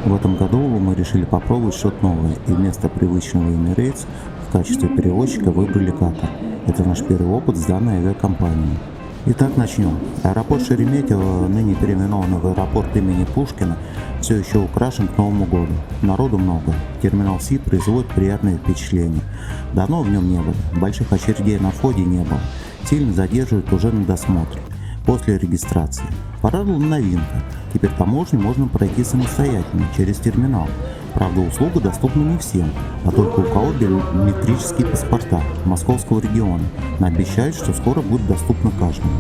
В этом году мы решили попробовать что-то новое, и вместо привычного Emirates в качестве перевозчика выбрали Катар. Это наш первый опыт с данной авиакомпанией. Итак, начнем. Аэропорт Шереметьево, ныне переименованный в аэропорт имени Пушкина, все еще украшен к Новому году. Народу много. Терминал Си производит приятное впечатление. Давно в нем не было. Больших очередей на входе не было. Сильно задерживают уже на досмотре. После регистрации. Порадовала новинка. Теперь таможню можно пройти самостоятельно, через терминал. Правда, услуга доступна не всем, а только у кого биометрические паспорта московского региона. Но обещают, что скоро будет доступно каждому.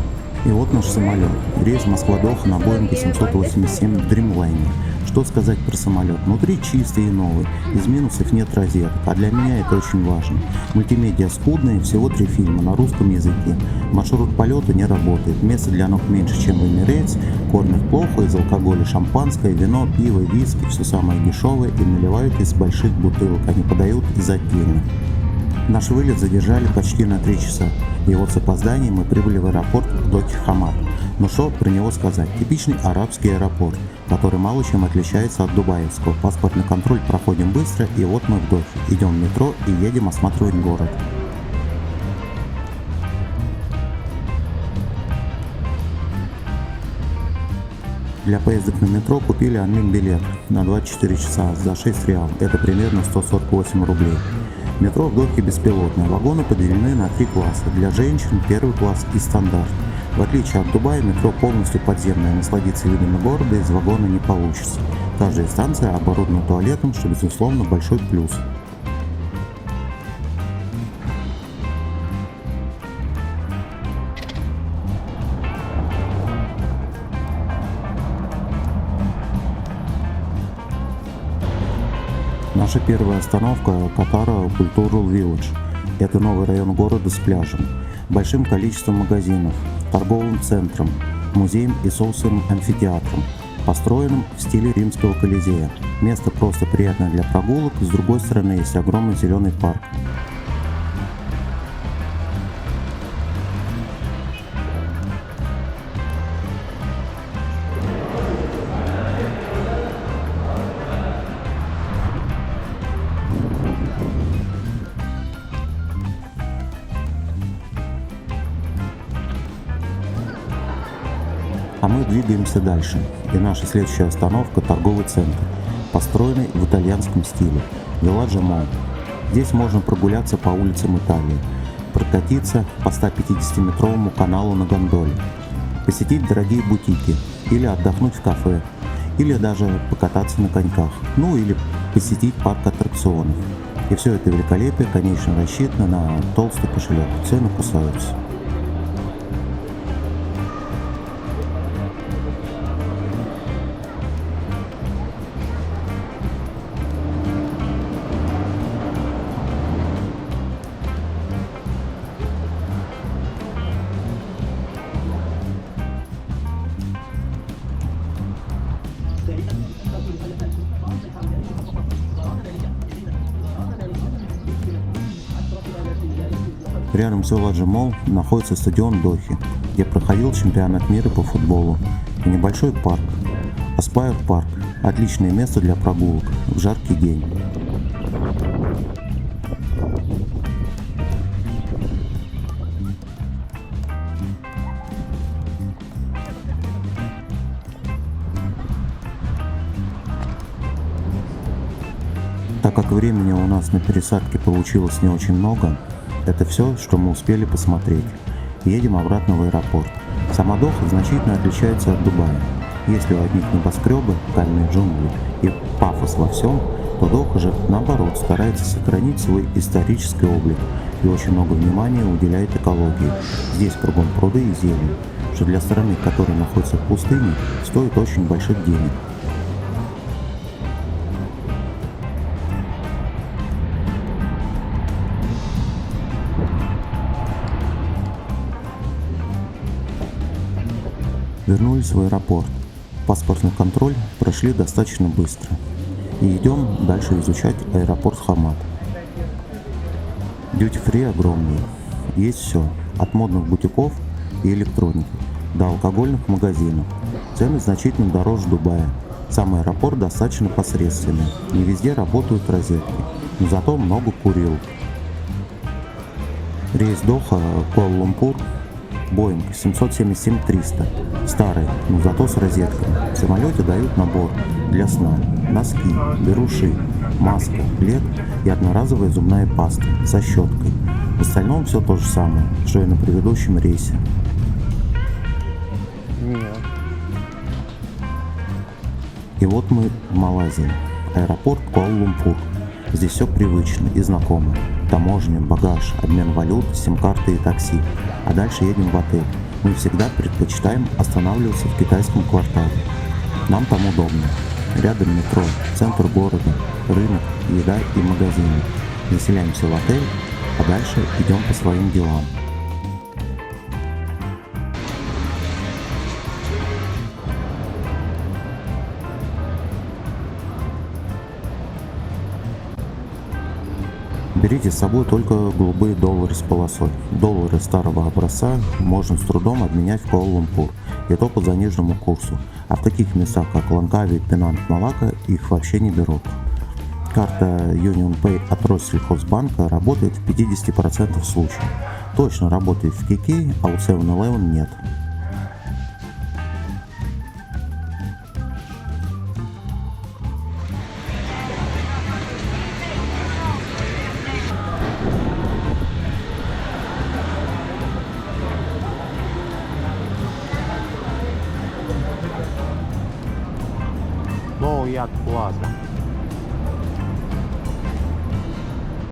И вот наш самолет. Рейс Москва-Доха на Боинге 787 Dreamliner. Что сказать про самолет? Внутри чистый и новый. Из минусов нет розеток, а для меня это очень важно. Мультимедиа скудные, всего 3 фильма на русском языке. Маршрут полета не работает. Места для ног меньше, чем в Emirates. Кормят плохо, из алкоголя шампанское, вино, пиво, виски, все самое дешевое и наливают из больших бутылок, а не подают из отдельных. Наш вылет задержали почти на 3 часа, и вот с опозданием мы прибыли в аэропорт Дохи Хамад. Ну что про него сказать? Типичный арабский аэропорт, который мало чем отличается от дубаевского. Паспортный контроль проходим быстро, и вот мы в Дохе. Идем в метро и едем осматривать город. Для поездок на метро купили онлайн-билет на 24 часа за 6 реалов. Это примерно 148 рублей. Метро в Дохе беспилотное. Вагоны поделены на 3 класса. Для женщин первый класс и стандарт. В отличие от Дубая, метро полностью подземное. Насладиться видами города из вагона не получится. Каждая станция оборудована туалетом, что безусловно большой плюс. Наша первая остановка – Катара Cultural Village. Это новый район города с пляжем, большим количеством магазинов, торговым центром, музеем и собственным амфитеатром, построенным в стиле римского Колизея. Место просто приятное для прогулок, с другой стороны есть огромный зеленый парк. А мы двигаемся дальше, и наша следующая остановка – торговый центр, построенный в итальянском стиле – Villaggio Mall. Здесь можно прогуляться по улицам Италии, прокатиться по 150-метровому каналу на гондоле, посетить дорогие бутики, или отдохнуть в кафе, или даже покататься на коньках, ну или посетить парк аттракционов. И все это великолепие, конечно, рассчитано на толстый кошелек, цены кусаются. Рядом с Villaggio Mall находится стадион Дохи, где проходил чемпионат мира по футболу, и небольшой парк. Aspire Park – отличное место для прогулок в жаркий день. Так как времени у нас на пересадке получилось не очень много, это все, что мы успели посмотреть. Едем обратно в аэропорт. Сама Доха значительно отличается от Дубая. Если у одних небоскребы, каменные джунгли и пафос во всем, то Доха же, наоборот, старается сохранить свой исторический облик и очень много внимания уделяет экологии. Здесь кругом пруды и зелень, что для страны, которая находится в пустыне, стоит очень больших денег. Вернулись в аэропорт. Паспортный контроль прошли достаточно быстро. И идем дальше изучать аэропорт Хамад. Дьюти-фри огромный. Есть все. От модных бутиков и электроники до алкогольных магазинов. Цены значительно дороже Дубая. Сам аэропорт достаточно посредственный, не везде работают розетки, но зато много курилок. Рейс Доха, Куала-Лумпур, Boeing 777-300, старый, но зато с розетками. В самолете дают набор для сна, носки, беруши, маска, плед и одноразовая зубная паста со щеткой. В остальном все то же самое, что и на предыдущем рейсе. Нет. И вот мы в Малайзии. Аэропорт Куала-Лумпур. Здесь все привычно и знакомо. Таможня, багаж, обмен валют, сим-карты и такси. А дальше едем в отель. Мы всегда предпочитаем останавливаться в китайском квартале. Нам там удобно. Рядом метро, центр города, рынок, еда и магазины. Заселяемся в отель, а дальше идем по своим делам. Берите с собой только голубые доллары с полосой. Доллары старого образца можно с трудом обменять в Куала-Лумпур, и то по заниженному курсу. А в таких местах, как Лангкави, Пенанг, Малакка, их вообще не берут. Карта Union Pay от Россельхозбанка работает в 50% случаев. Точно работает в KK, а у 7-Eleven нет. Low Yacht Plaza.